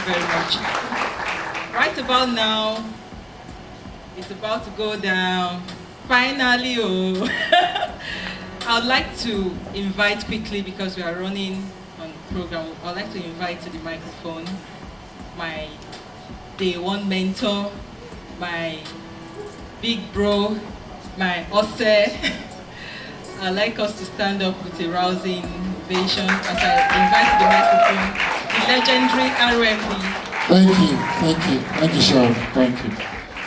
very much. Right about now, it's about to go down. Finally, oh. I would like to invite quickly, because we are running on the program, I would like to invite to the microphone my day one mentor, my big bro, my Ose. I'd like us to stand up with a rousing ovation as I invite to the microphone the legendary RMD. Thank you, Sharon, thank you.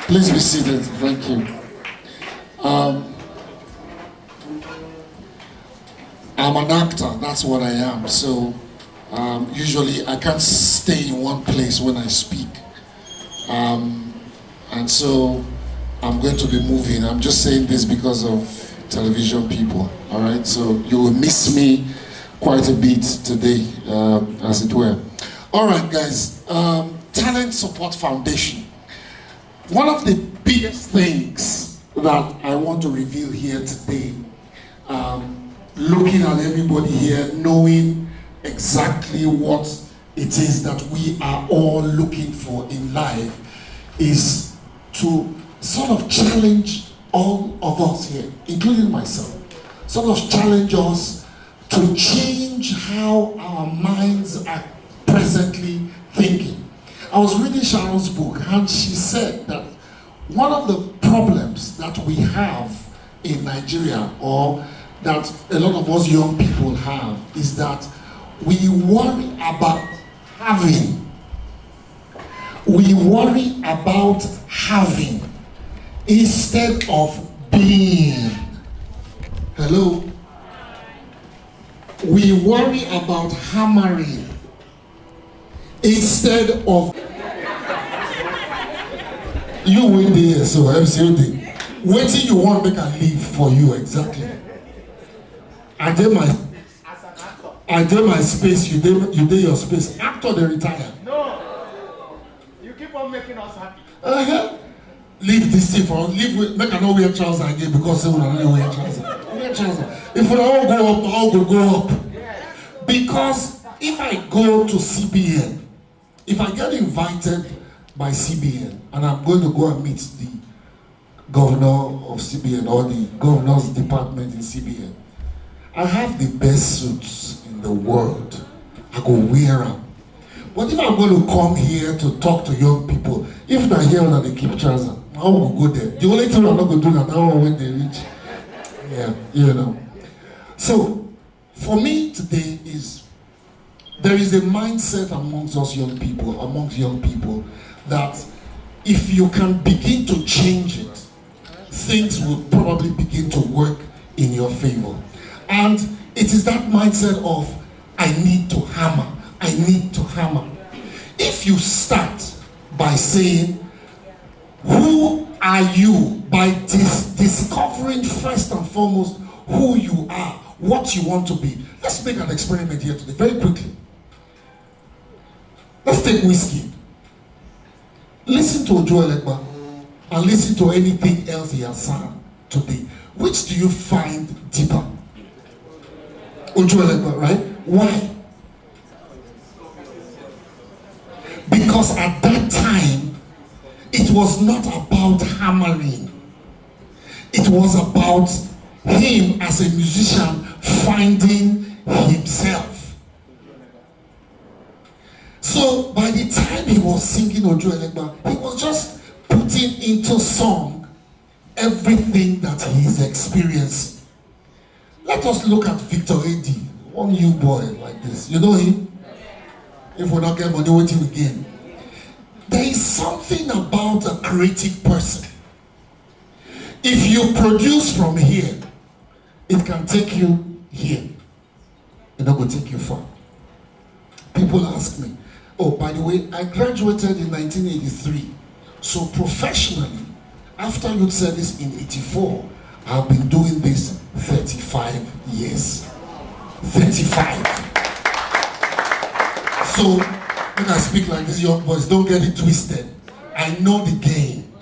Please be seated, thank you. I'm an actor, that's what I am, so usually I can't stay in one place when I speak. And so I'm going to be moving. I'm just saying this because of television people, all right? So you will miss me quite a bit today, as it were. All right, guys, Talent Support Foundation. One of the biggest things that I want to reveal here today, looking at everybody here, knowing exactly what it is that we are all looking for in life, is to sort of challenge all of us here, including myself, sort of challenge us to change how our minds are presently thinking. I was reading Sharon's book, and she said that one of the problems that we have in Nigeria, or that a lot of us young people have, is that we worry about having. We worry about having instead of being. Hello? We worry about hammering instead of. You wait there, so MCOD. Waiting you want make a leave for you exactly. I did my space, you did your space. Actor they retire. No. You keep on making us happy. Leave this thing for leave with make I not wear trousers again because they will not wear trousers. Wear trousers. If we all go up, all will go up. Because if I go to CBN, if I get invited by CBN and I'm going to go and meet the governor of CBN or the governor's department in CBN, I have the best suits in the world. I go wear them. But if I'm going to come here to talk to young people, if not here that they keep trousers, I will go there. The only thing I'm not going to do that now when they reach. Yeah, you know. So, for me today is, there is a mindset amongst us young people, that if you can begin to change it, things will probably begin to work in your favor. And it is that mindset of, I need to hammer, I need to hammer. If you start by saying, who are you? By discovering first and foremost who you are, what you want to be. Let's make an experiment here today, very quickly. Let's take whiskey. Listen to Ojo Elegba and listen to anything else he has sung today. Which do you find deeper? Ojo Elegba, right? Why? Because at that time, it was not about hammering. It was about him as a musician finding himself. So by the time he was singing Ojo Elegba, he was just putting into song everything that he is experiencing. Let us look at Victor A.D., one new boy like this. You know him? If we don't get money, what we gain? There is something about a creative person. If you produce from here, it can take you here. It's not going to take you far. People ask me, oh, by the way, I graduated in 1983. So professionally, after youth service in 84, I've been doing this 35 years. 35. So, when I speak like this, young boys, don't get it twisted. I know the game.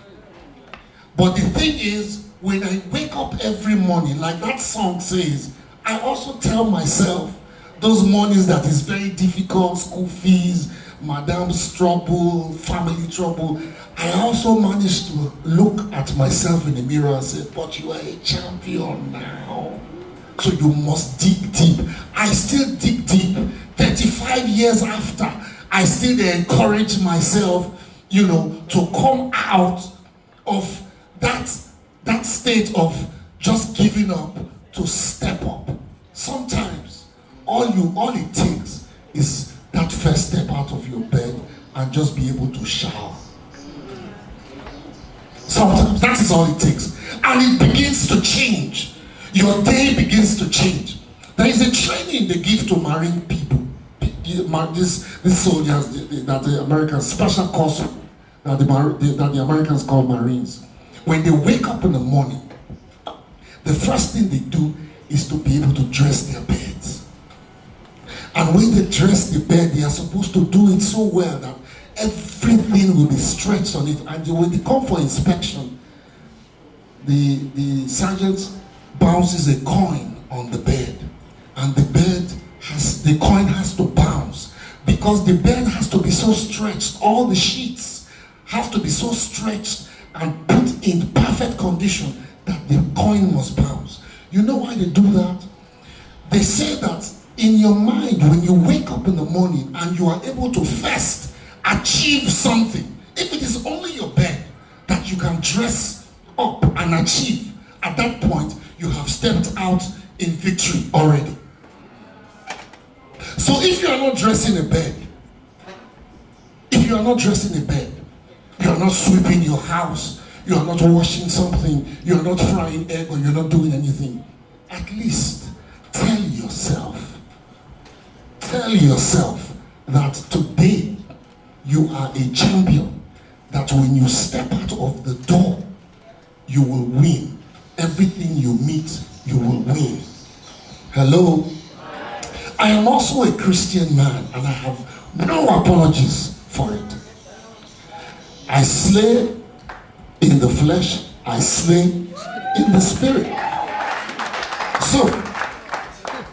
But the thing is, when I wake up every morning, like that song says, I also tell myself, those mornings that is very difficult, school fees, madam's trouble, family trouble, I also managed to look at myself in the mirror and say, but you are a champion now. So you must dig deep. I still dig deep. 35 years after, I still encourage myself, to come out of that state of just giving up to step up. Sometimes all it takes is that first step out of your bed and just be able to shower. Sometimes that is all it takes, and it begins to change. Your day begins to change. There is a training they give to marine people, these soldiers that the Americans, special course that the Americans call Marines. When they wake up in the morning, the first thing they do is to be able to dress their beds. And when they dress the bed, they are supposed to do it so well that everything will be stretched on it. And when they come for inspection, the sergeant bounces a coin on the bed, and the coin has to bounce because the bed has to be so stretched. All the sheets have to be so stretched and put in perfect condition that the coin must bounce. You know why they do that? They say that in your mind, when you wake up in the morning and you are able to first achieve something, if it is only your bed that you can dress up and achieve, at that point you have stepped out in victory already. So if you are not dressing a bed, you are not sweeping your house, you are not washing something, you are not frying egg, or you're not doing anything, at least tell yourself that today you are a champion, that when you step out of the door, you will win. Everything you meet, you will win. Hello? I am also a Christian man, and I have no apologies for it. I slay in the flesh, I slay in the spirit. So,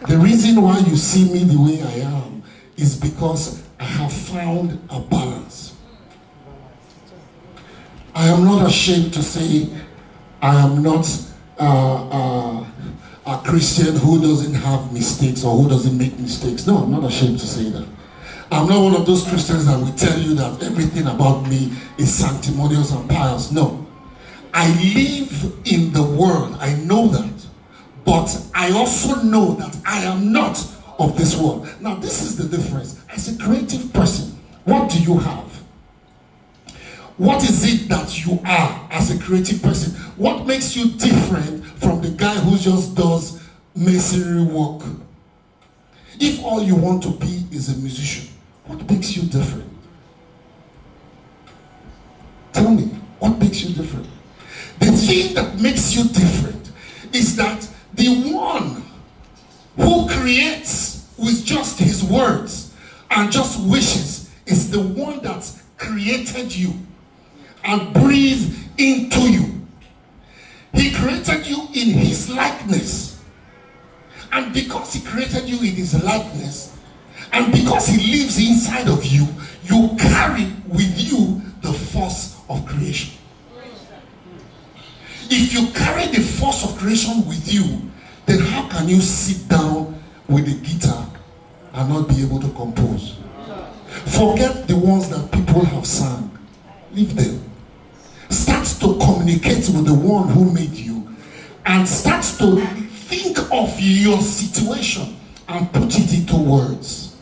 the reason why you see me the way I am is because I have found a balance. I am not ashamed to say I am not a Christian who doesn't have mistakes or who doesn't make mistakes. No, I'm not ashamed to say that. I'm not one of those Christians that will tell you that everything about me is sanctimonious and pious. No. I live in the world. I know that. But I also know that I am not of this world. Now, this is the difference. As a creative person, what do you have? What is it that you are as a creative person? What makes you different from the guy who just does masonry work? If all you want to be is a musician, what makes you different? Tell me, what makes you different? The thing that makes you different is that the one who creates with just his words and just wishes is the one that created you and breathed into you. He created you in his likeness. And because he created you in his likeness, and because he lives inside of you, you carry with you the force of creation. If you carry the force of creation with you, then how can you sit down with a guitar and not be able to compose? Forget the ones that people have sung. Leave them. Start to communicate with the one who made you, and start to think of your situation and put it into words.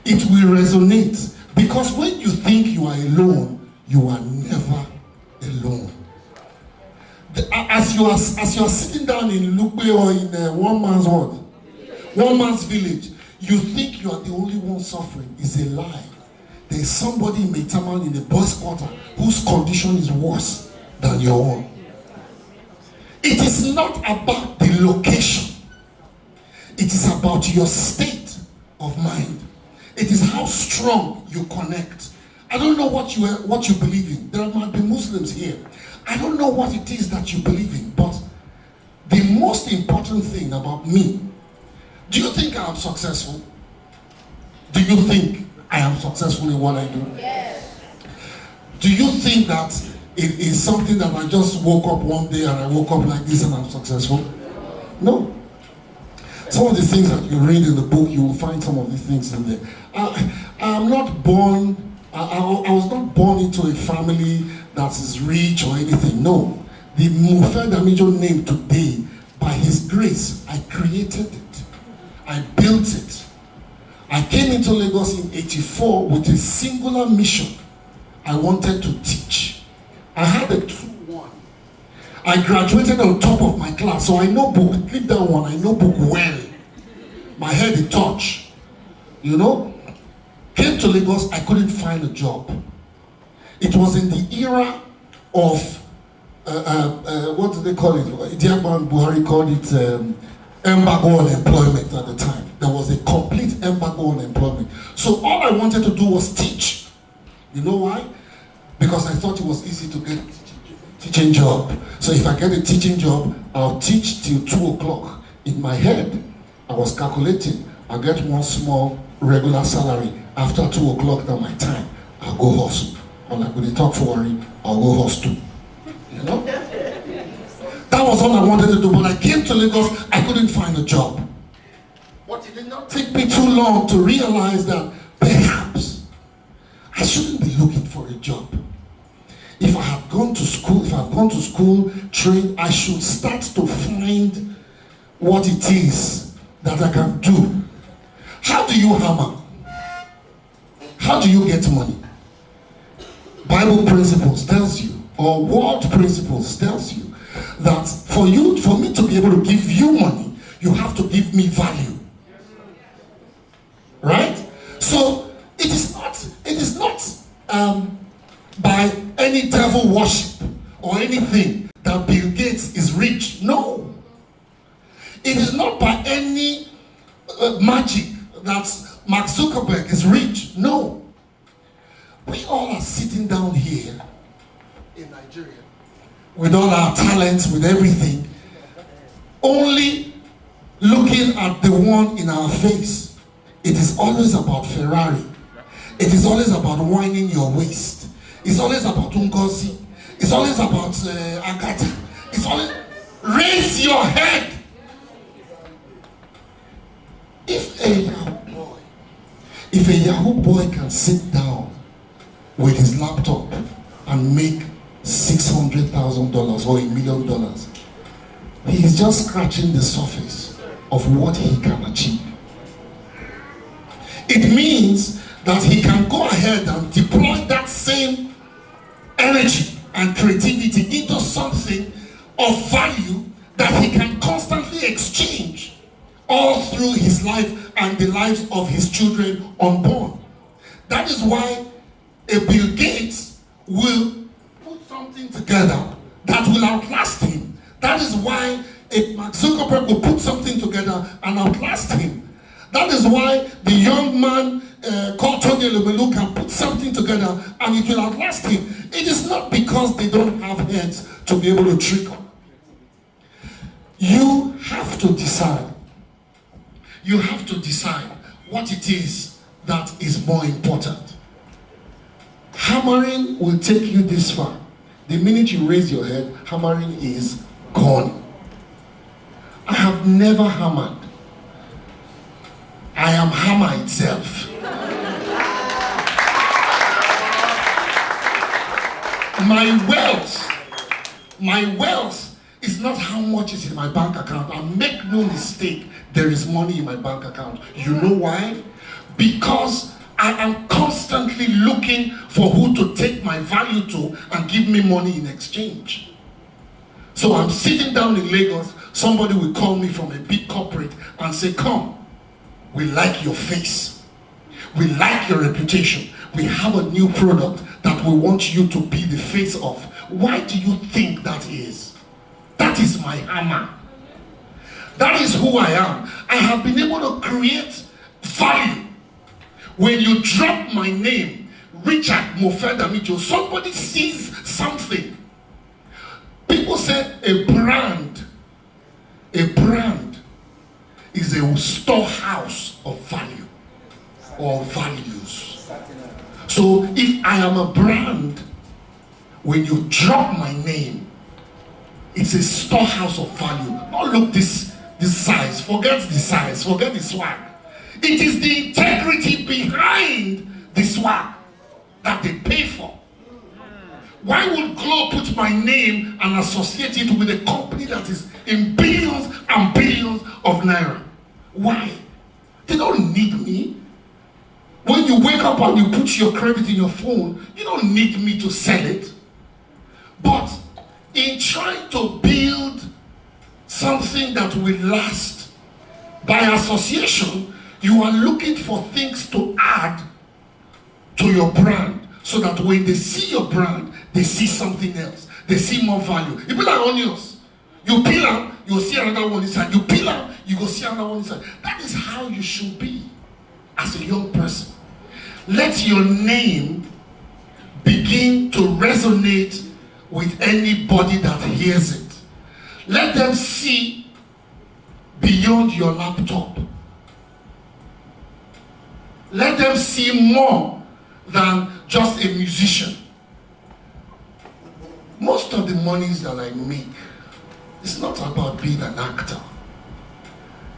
It will resonate, because when you think you are alone, you are never alone. As you are sitting down in Lupe or in one man's village, you think you are the only one suffering. It's a lie. There is somebody in Maitaman in the boys' quarter whose condition is worse than your own. It is not about the location. It is about your state of mind. It is how strong you connect. I don't know what you believe in. There might be Muslims here. I don't know what it is that you believe in, but the most important thing about me, do you think I am successful? Do you think I am successful? successful in what I do? Yes. Do you think that it is something that I just woke up one day and I woke up like this and I'm successful? No. Some of the things that you read in the book, you will find some of these things in there. I'm not born, I was not born into a family that is rich or anything. No. The Mofe Damijo name today, by His grace, I created it. I built it. I came into Lagos in '84 with a singular mission. I wanted to teach. I had a 2-1. I graduated on top of my class, so I know book. Leave that one. I know book well. My head is touch. You know? Came to Lagos, I couldn't find a job. It was in the era of what do they call it? Idiagban Buhari called it embargo on employment at the time. There was a complete embargo on employment. So all I wanted to do was teach. You know why? Because I thought it was easy to get a teaching job. So if I get a teaching job, I'll teach till 2 o'clock. In my head, I was calculating. I'll get one small regular salary. After 2 o'clock, that's my time. I'll go hustle. I'm like, when they talk for worry, I'll go hustle. You know? That was all I wanted to do. When I came to Lagos, I couldn't find a job. But it did not take me too long to realize that perhaps I shouldn't be looking for a job. If I have gone to school, trained, I should start to find what it is that I can do. How do you hammer? How do you get money? Bible principles tells you, or world principles tells you, that for me to be able to give you money, you have to give me value. Right? So it is not by any devil worship or anything that Bill Gates is rich. No. It is not by any magic that Mark Zuckerberg is rich. No. We all are sitting down here in Nigeria with all our talents, with everything, only looking at the one in our face. It is always about Ferrari. It is always about winding your waist. It's always about Ngozi. It's always about Agatha. It's always raise your head. If a Yahoo boy can sit down with his laptop and make $600,000 or $1 million, he is just scratching the surface of what he can achieve. It means that he can go ahead and deploy that same energy and creativity into something of value that he can constantly exchange all through his life and the lives of his children unborn. That is why a Bill Gates will put something together that will outlast him. That is why a Mark Zuckerberg will put something together and outlast him. That is why the young man called Tony Lumelu can put something together and it will outlast him. It is not because they don't have heads to be able to trick. You have to decide. You have to decide what it is that is more important. Hammering will take you this far. The minute you raise your head, hammering is gone. I have never hammered. I am hammer itself. My wealth is not how much is in my bank account. And make no mistake, there is money in my bank account. You know why? Because I am constantly looking for who to take my value to and give me money in exchange. So I'm sitting down in Lagos, somebody will call me from a big corporate and say, come, we like your face. We like your reputation. We have a new product that we want you to be the face of. Why do you think that is? That is my hammer. That is who I am. I have been able to create value. When you drop my name, Richard Mofe Damijo, somebody sees something. People say a brand is a storehouse of value or values. So if I am a brand, when you drop my name, it's a storehouse of value. Don't look this size, forget the size, forget the swag. It is the integrity behind the swag that they pay for. Why would Glo put my name and associate it with a company that is in billions and billions of naira? Why? They don't need me. When you wake up and you put your credit in your phone, you don't need me to sell it. But in trying to build something that will last by association, you are looking for things to add to your brand, so that when they see your brand, they see something else. They see more value. It be like onions. You peel them, you'll see another one inside. You peel them, you go see another one inside. That is how you should be as a young person. Let your name begin to resonate with anybody that hears it. Let them see beyond your laptop. Let them see more than just a musician. Most of the monies that I make, it's not about being an actor.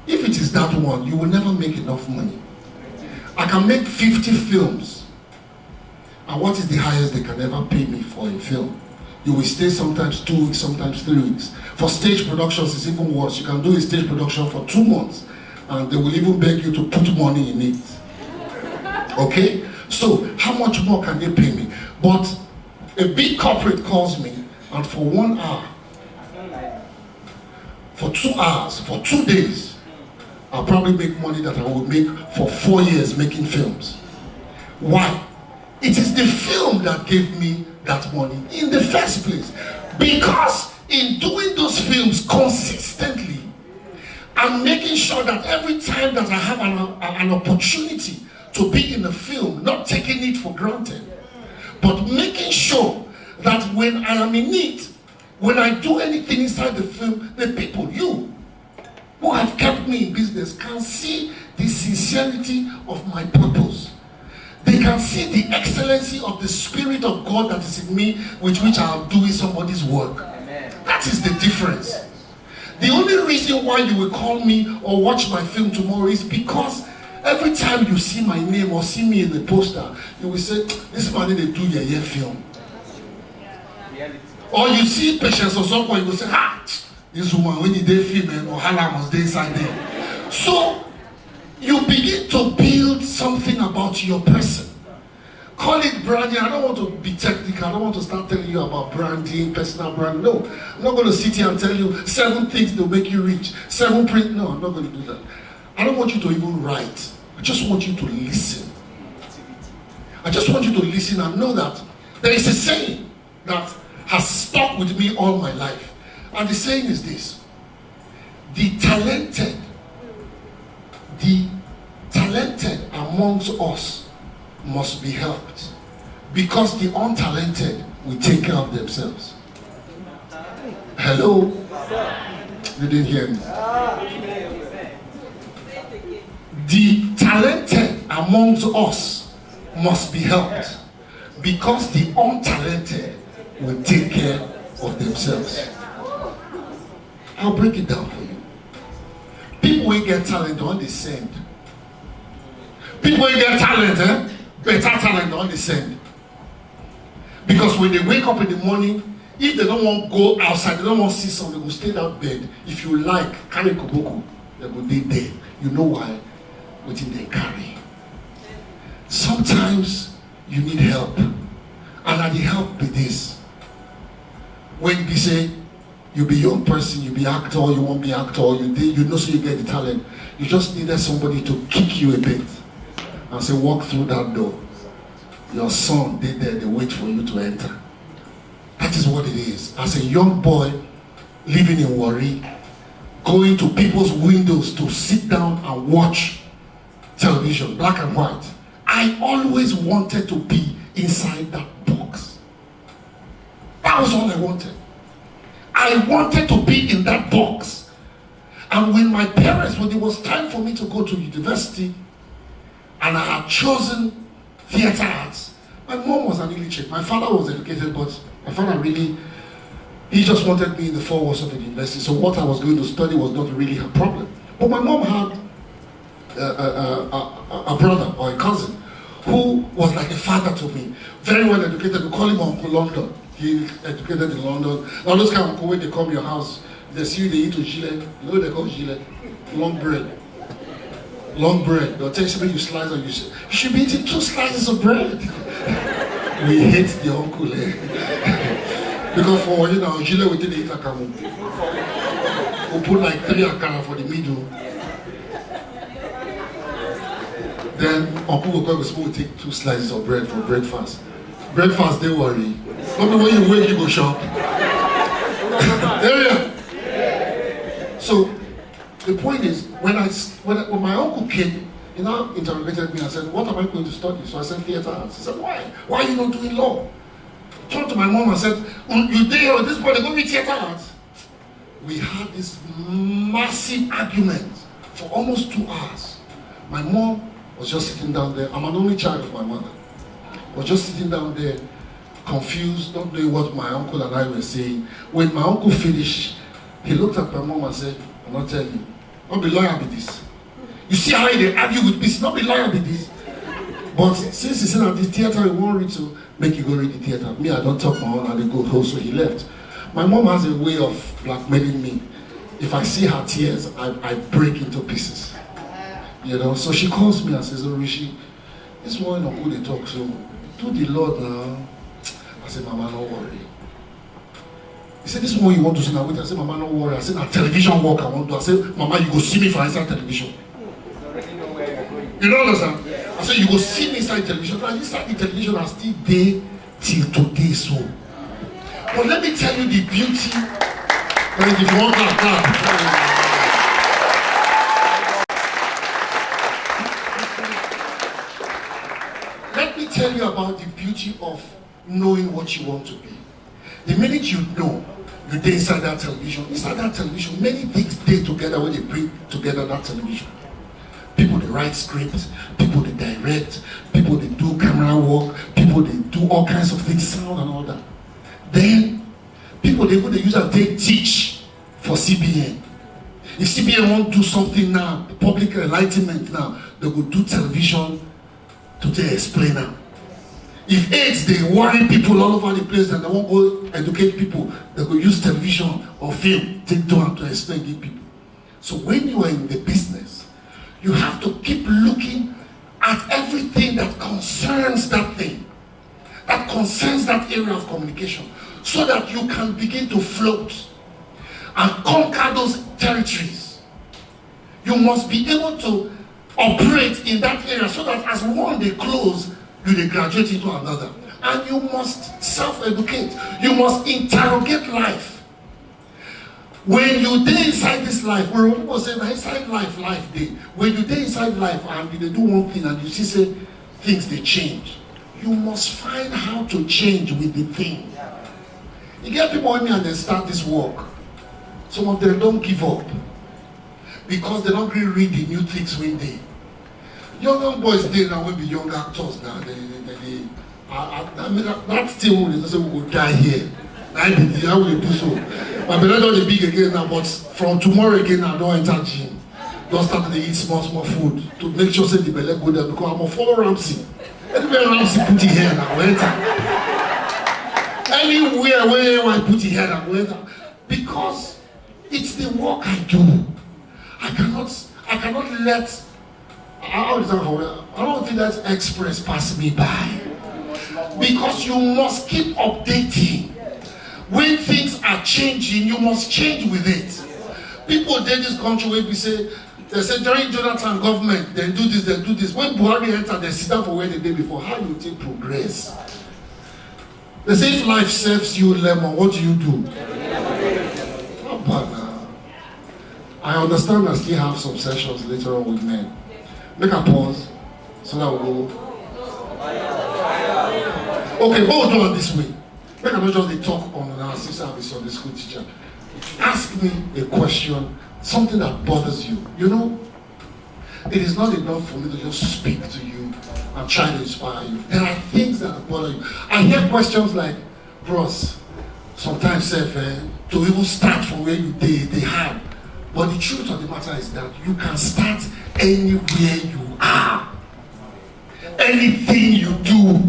If it is that one, you will never make enough money. I can make 50 films, and what is the highest they can ever pay me for a film? You will stay sometimes 2 weeks, sometimes 3 weeks. For stage productions, it's even worse. You can do a stage production for 2 months, and they will even beg you to put money in it. Okay? So, how much more can they pay me? But a big corporate calls me, and for 1 hour, for 2 hours, for 2 days, I'll probably make money that I would make for 4 years making films. Why? It is the film that gave me that money in the first place. Because in doing those films consistently, I'm making sure that every time that I have an opportunity to be in a film, not taking it for granted, but making sure that when I am in it, when I do anything inside the film, the people, you, who have kept me in business, can see the sincerity of my purpose. They can see the excellency of the Spirit of God that is in me, with which I am doing somebody's work. Amen. That is the difference. The only reason why you will call me or watch my film tomorrow is because every time you see my name or see me in the poster, you will say, this man they do your film. Or you see Patience or someone, you will say, this woman, when you did film, or Hala was there inside there. So, you begin to build something about your person. Call it branding. I don't want to be technical. I don't want to start telling you about branding, personal brand. No, I'm not going to sit here and tell you 7 things that will make you rich. 7 print. No, I'm not going to do that. I don't want you to even write. I just want you to listen. I just want you to listen and know that there is a saying that has stuck with me all my life. And the saying is this: the talented amongst us must be helped, because the untalented will take care of themselves. Hello? You didn't hear me. The talented amongst us must be helped, because the untalented will take care of themselves. I'll break it down for you. People who get talent don't descend. People who get talent, better talent don't descend. Because when they wake up in the morning, if they don't want to go outside, they don't want to see something, they will stay in that bed. If you like, carry koboko, they will be there. You know why? Within they carry. Sometimes you need help. And at the help be this. When we say, you be young person, you be actor, you won't be actor, you know, so you get the talent. You just needed somebody to kick you a bit and say, walk through that door. Your son, they wait for you to enter. That is what it is. As a young boy living in Warri, going to people's windows to sit down and watch television, black and white, I always wanted to be inside that box. That was all I wanted. I wanted to be in that box. And when my parents, when it was time for me to go to university, and I had chosen theater arts, My mom was an illiterate. My father was educated, but my father really, he just wanted me in the four walls of the university. So what I was going to study was not really her problem. But my mom had a brother or a cousin who was like a father to me. Very well educated. We call him Uncle London. He educated in London. Now those kind of uncle when they come to your house, they see you, they eat with gilet. You know what they call gilet? Long bread. Long bread. They'll tell you when you slice and you should be eating 2 slices of bread. We hate the uncle, eh? Because for gilet we didn't eat akamu. We put like 3 akara for the middle. Then uncle will come and take 2 slices of bread for breakfast. Breakfast, they worry. Not when you wake, you go shop. Area. So the point is, when my uncle came, he now interrogated me and said, "What am I going to study?" So I said, "Theater arts." He said, "Why? Why are you not doing law?" I turned to my mom and said, "You dare this boy, they go with theater arts." We had this massive argument for almost 2 hours. My mom was just sitting down there. I'm an only child of my mother. Was just sitting down there, confused, not knowing what my uncle and I were saying. When my uncle finished, he looked at my mom and said, "I'm not telling you. Not be lawyer with this. You see how they argue with me, not be lawyer with this." But since he's in at the theater, he won't read to make you go read the theater. Me, I don't talk my own and they go home, so he left. My mom has a way of blackmailing me. If I see her tears, I break into pieces. So she calls me and says, "Oh, Rishi, this one of who they talk, so do the Lord now." I said, "Mama, don't worry." He said, "This one you want to see now?" I said, "Mama, don't worry." I said, "A television work I want to do." I said, "Mama, you go see me for inside television." You don't understand? I said, "You go see me inside television." And inside the television are still there till today, so. But let me tell you the beauty. And if you want that, let me tell you about the beauty of knowing what you want to be. The minute you know, you're there inside that television. Inside that television, many things stay together when they bring together that television. People, they write scripts. People, they direct. People, they do camera work. People, they do all kinds of things, sound and all that. Then, people, they use and they teach for CBN. If CBN want to do something now, public enlightenment now, they go do television to explain now. If AIDS, they worry people all over the place and they won't go educate people, they go use television or film to explain to people. So when you are in the business, you have to keep looking at everything that concerns that thing, that concerns that area of communication, so that you can begin to float and conquer those territories. You must be able to operate in that area so that as one they close, you graduate into another. And you must self-educate. You must interrogate life. When you day inside this life, when people say inside life, life day. When you day inside life and you do one thing and you see say things they change, you must find how to change with the thing. You get people in me and they start this work. Some of them don't give up because they don't really read the new things when they. Young boys they now will be young actors now. That still they say we will die here. How will they do so? My belly don't big again now, but from tomorrow again I don't enter gym. Don't start to eat small food to make sure say the belly go there because I'm a follow Ramsey. Anywhere Ramsey put it here now, enter. Anywhere where I put it here now, enter. Because it's the work I do. I cannot let. I don't think that express pass me by. Because you must keep updating. When things are changing, you must change with it. People in this country where they say during Jonathan government, they do this. When Buhari entered, they sit down for where they did before. How do you take progress? They say if life serves you lemon, what do you do? How bad now? I understand I still have some sessions later on with men. Make a pause so that we'll go. Okay, hold on this way. Make a not just talk on our sister and Sunday school teacher. Ask me a question, something that bothers you. You know, it is not enough for me to just speak to you and try to inspire you. There are things that bother tell you. I hear questions like, bros, sometimes to even start from where they have. But the truth of the matter is that you can start anywhere you are. Anything you do,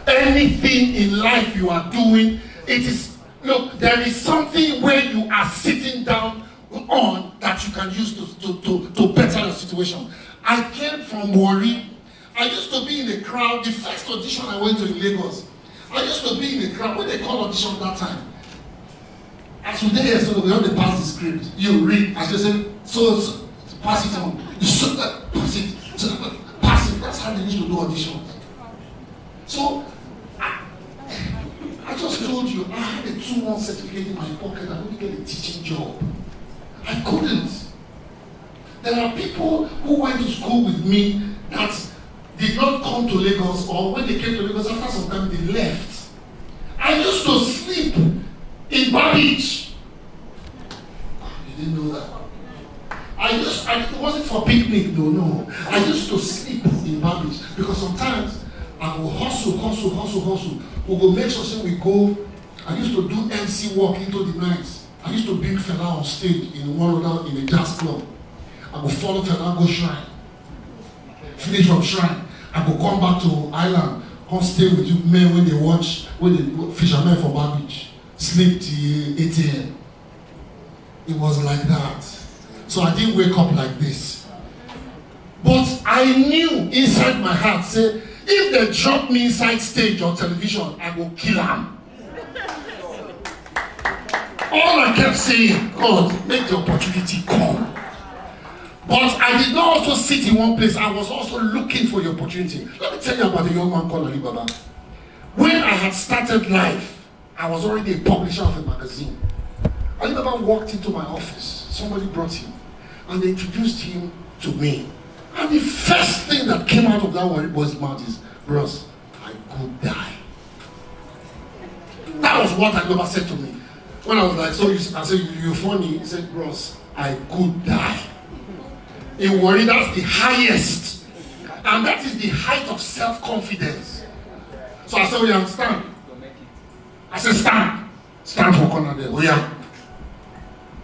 anything in life you are doing, it is, look, there is something where you are sitting down on that you can use to better your situation. I came from Warri. I used to be in a crowd. The first audition I went to in Lagos, I used to be in a crowd when they called audition that time. As we did here, so we have to pass the script. You read, as you say, so pass it on. You should pass it. Pass it. That's how they used to do auditions. So I just told you, I had a 2-month certificate in my pocket. I couldn't get a teaching job. I couldn't. There are people who went to school with me that did not come to Lagos, or when they came to Lagos, after some time they left. I used to sleep in Babbage. You didn't know that? It wasn't for picnic, no. I used to sleep in Babbage because sometimes I will hustle. We will make sure we go. I used to do MC walk into the night. I used to bring Fela on stage in a jazz club. I will follow Fela, go shrine. Finish from shrine. I will come back to island, come stay with you men when the fishermen from Babbage. Sleep till 8 a.m. It was like that. So I didn't wake up like this. But I knew inside my heart, say, if they drop me inside stage or television, I will kill them. All I kept saying, God, make the opportunity come. But I did not also sit in one place. I was also looking for the opportunity. Let me tell you about a young man called Alibaba. When I had started life, I was already a publisher of a magazine. Alibaba walked into my office. Somebody brought him. And they introduced him to me. And the first thing that came out of that Warri boy's mouth is, bros, I could die. That was what Alibaba said to me. When I was like, I said, you're funny. He said, bros, I could die. In Warri, that's the highest. And that is the height of self-confidence. So I said, we understand. I said, stand. Stand for corner there. Oh yeah.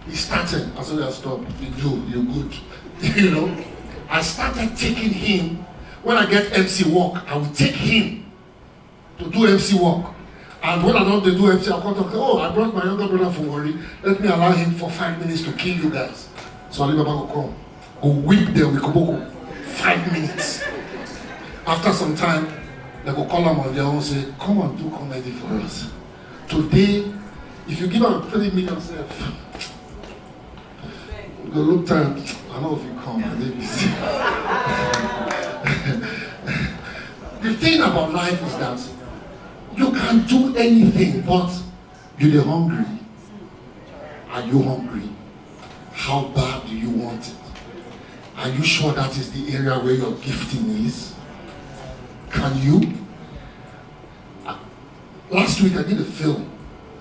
He started. I said, yeah, stop. You're good. You know. I started taking him. When I get MC work, I will take him to do MC work. And when I don't do MC, I'll come to, oh, I brought my younger brother from Warri. Let me allow him for 5 minutes to kill you guys. So Alibaba will come. Go whip them with Koboko. 5 minutes. After some time, they will call them on their own and say, come on, do comedy for us. Today, if you give them 3 million self, you go look time. I know if you come, the thing about life is that you can do anything, but you're hungry. Are you hungry? How bad do you want it? Are you sure that is the area where your gifting is? Can you? Last week I did a film.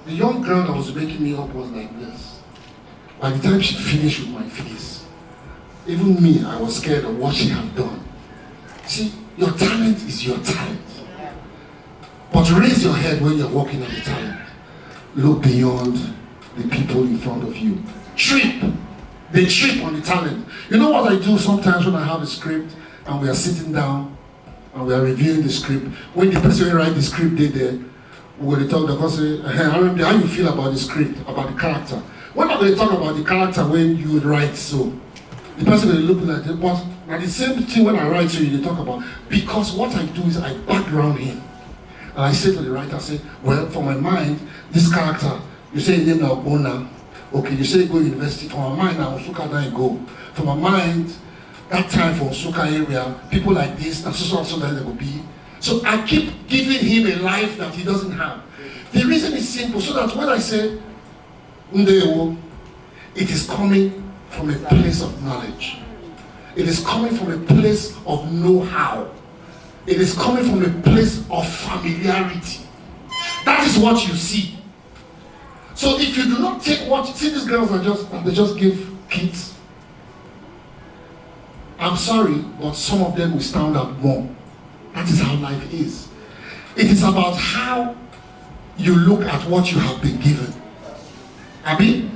The young girl that was making me up was like this. By the time she finished with my face, even me, I was scared of what she had done. See, your talent is your talent. But raise your head when you're walking on the talent. Look beyond the people in front of you. Trip. They trip on the talent. You know what I do sometimes when I have a script and we are sitting down and we are reviewing the script? When the person who write the script did there, we're going to talk, they're going to say, hey, RMD, how you feel about the script, about the character? We're not going to talk about the character when you would write so. The person will look like it, but the same thing when I write so you talk about. Because what I do is I background him. And I say to the writer, I say, well, for my mind, this character, you say his name now, Bona. Okay, you say go university. For my mind, now Osuka I go. For my mind, that time for Osuka area, people like this, and so that they will be. So I keep giving him a life that he doesn't have. The reason is simple, so that when I say Ndewo, it is coming from a place of knowledge. It is coming from a place of know-how. It is coming from a place of familiarity. That is what you see. So if you do not take what, see these girls they just give kids. I'm sorry, but some of them will stand out more. That is how life is. It is about how you look at what you have been given. Abi,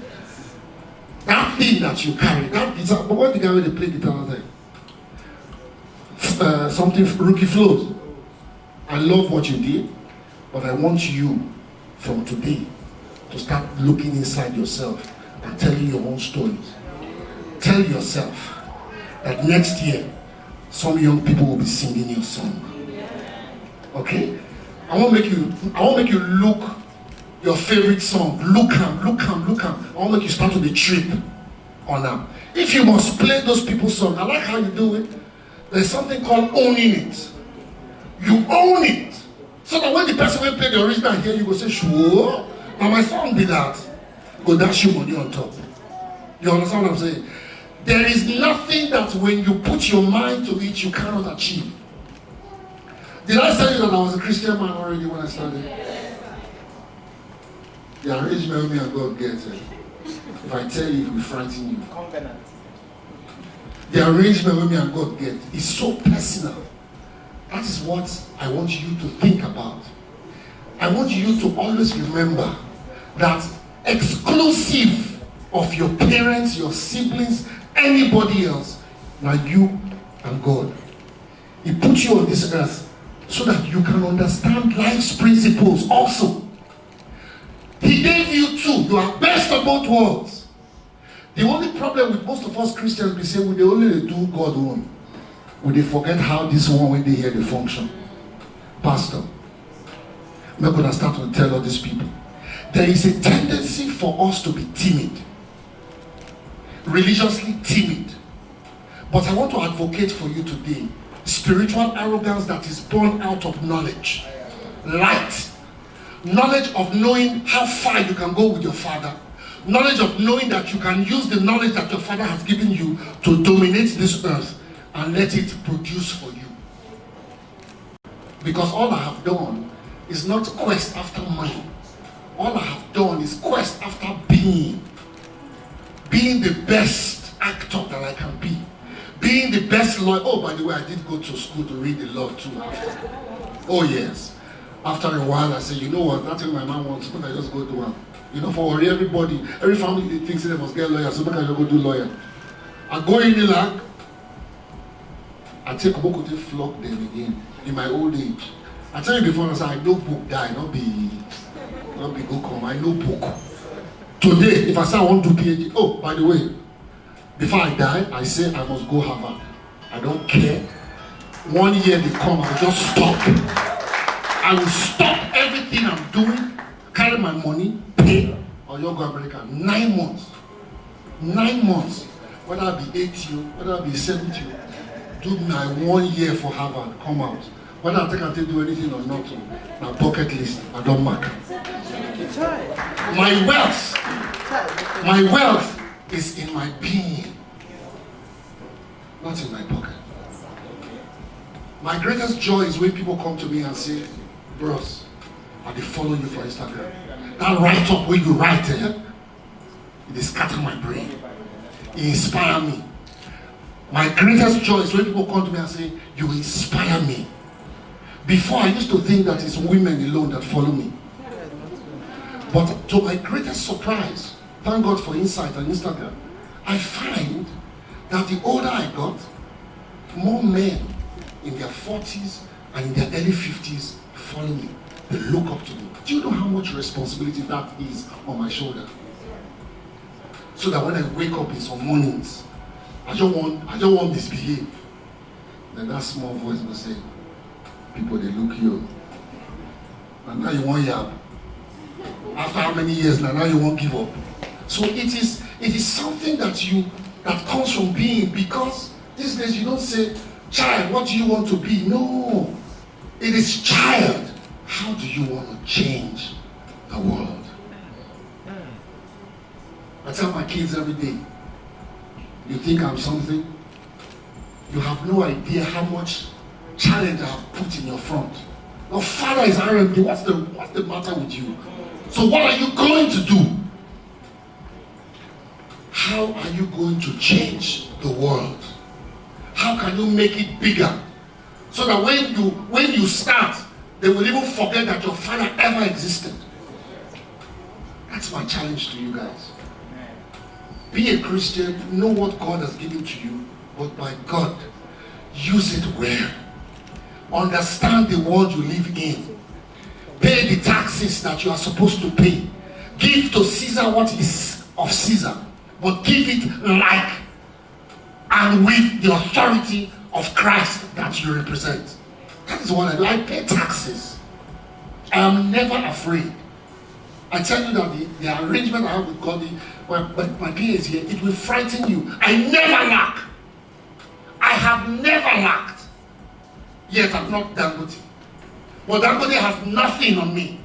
that thing that you carry, that guitar, but what the guy when they play guitar all the time? Something rookie flows. I love what you did, but I want you from today to start looking inside yourself and telling your own stories. Tell yourself that next year some young people will be singing your song. Okay? I won't make you look your favorite song. Look am. I won't make you start with a trip on them. If you must play those people's song, I like how you do it. There's something called owning it. You own it. So that when the person will play the original here, you go say, sure, now my song be that. Go dash you money on top. You understand what I'm saying? There is nothing that when you put your mind to it, you cannot achieve. Did I tell you that I was a Christian man already when I started? The arrangement me and God get it. If I tell you, it will frighten you. Covenant. The arrangement with me and God get is so personal. That is what I want you to think about. I want you to always remember that exclusive of your parents, your siblings, anybody else, now you and God. He put you on this earth so that you can understand life's principles also. He gave you two. You are best of both worlds. The only problem with most of us Christians, we say, we only do God one. We forget how this one, when they hear the function. Pastor, I'm not going to start to tell all these people. There is a tendency for us to be timid. Religiously timid. But I want to advocate for you today. Spiritual arrogance that is born out of knowledge. Light. Knowledge of knowing how far you can go with your father. Knowledge of knowing that you can use the knowledge that your father has given you to dominate this earth and let it produce for you. Because all I have done is not quest after money. All I have done is quest after being the best actor that I can be. Being the best lawyer. Oh, by the way, I did go to school to read the law too after. Oh yes. After a while, I said, you know what, that's what my mom wants, but I just go do one. You know, for everybody, every family thinks they must get a lawyer, so I just go do lawyer. I go in the lag, I take book to flog them again in my old age. I tell you before, I say, I know book die, not be go come. I know book. Today, if I say I want to do PhD, oh, by the way, before I die, I say I must go Harvard. I don't care. 1 year they come, I'll just stop. I will stop everything I'm doing, carry my money, pay, or you go America. 9 months. 9 months. Whether I be 80, whether I be 70, do my 1 year for Harvard, come out. Whether I take do anything or not, my bucket list, I don't mark. My wealth is in my being, not in my pocket. My greatest joy is when people come to me and say, bros, I follow you for Instagram. That write-up where you write it is scatter my brain. It inspires me. My greatest joy is when people come to me and say, you inspire me. Before, I used to think that it's women alone that follow me. But to my greatest surprise, thank God for Insight and Instagram, I find that the older I got, more men in their 40s and in their early 50s follow me. They look up to me. Do you know how much responsibility that is on my shoulder? So that when I wake up in some mornings, I don't want misbehave. Then that small voice will say, people, they look you. And now you want yab. After how many years now you won't give up. So it is something that comes from being, because these days you don't say, child, what do you want to be? No. It is child. How do you want to change the world? I tell my kids every day, you think I'm something? You have no idea how much challenge I have put in your front. Your father is RMD. What's the matter with you? So what are you going to do? How are you going to change the world? How can you make it bigger? So that when you start, They will even forget that your father ever existed. That's my challenge to you guys. Be a Christian, know what God has given to you, but by God, use it well. Understand the world you live in. Pay the taxes that you are supposed to pay. Give to Caesar what is of Caesar, but give it like and with the authority of Christ that you represent. That is what I like. Pay taxes. I am never afraid. I tell you that the arrangement I have with God, when my PA is here, it will frighten you. I never lack. I have never lacked. Yet I'm not Dangote. But Dangote has nothing on me.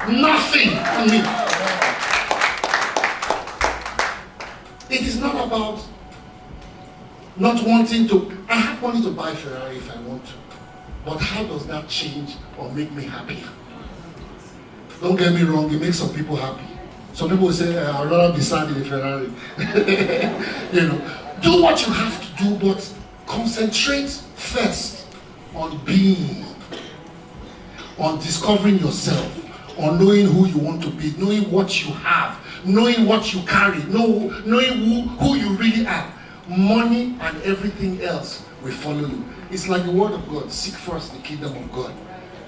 Nothing on me. It is not about not wanting to. I have money to buy Ferrari if I want to. But how does that change or make me happy? Don't get me wrong, it makes some people happy. Some people will say, I'd rather be sad in a Ferrari. You know, do what you have to do, but concentrate first on being, on discovering yourself, on knowing who you want to be, knowing what you have, knowing what you carry, knowing who you really are. Money and everything else will follow you. It's like the word of God. Seek first the kingdom of God,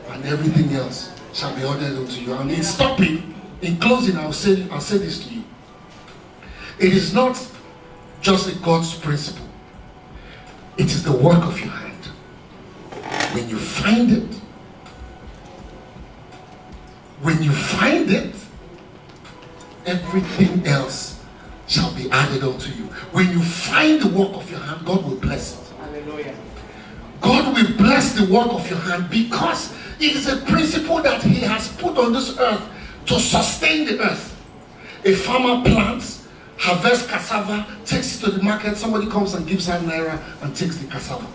and everything else shall be ordered unto you. And in stopping, in closing, I'll say this to you. It is not just a God's principle. It is the work of your hand. When you find it, everything else shall be added unto you. When you find the work of your hand, God will bless it. Hallelujah. God will bless the work of your hand because it is a principle that He has put on this earth to sustain the earth. A farmer plants, harvests cassava, takes it to the market, somebody comes and gives her naira and takes the cassava.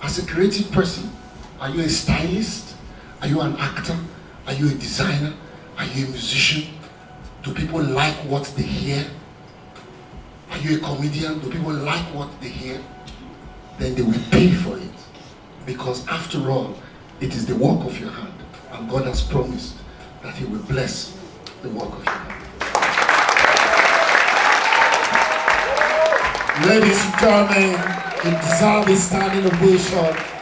As a creative person, are you a stylist? Are you an actor? Are you a designer? Are you a musician? Do people like what they hear? Are you a comedian? Do people like what they hear? Then they will pay for it. Because after all, it is the work of your hand. And God has promised that He will bless the work of your hand. Ladies and gentlemen, you deserve a standing ovation.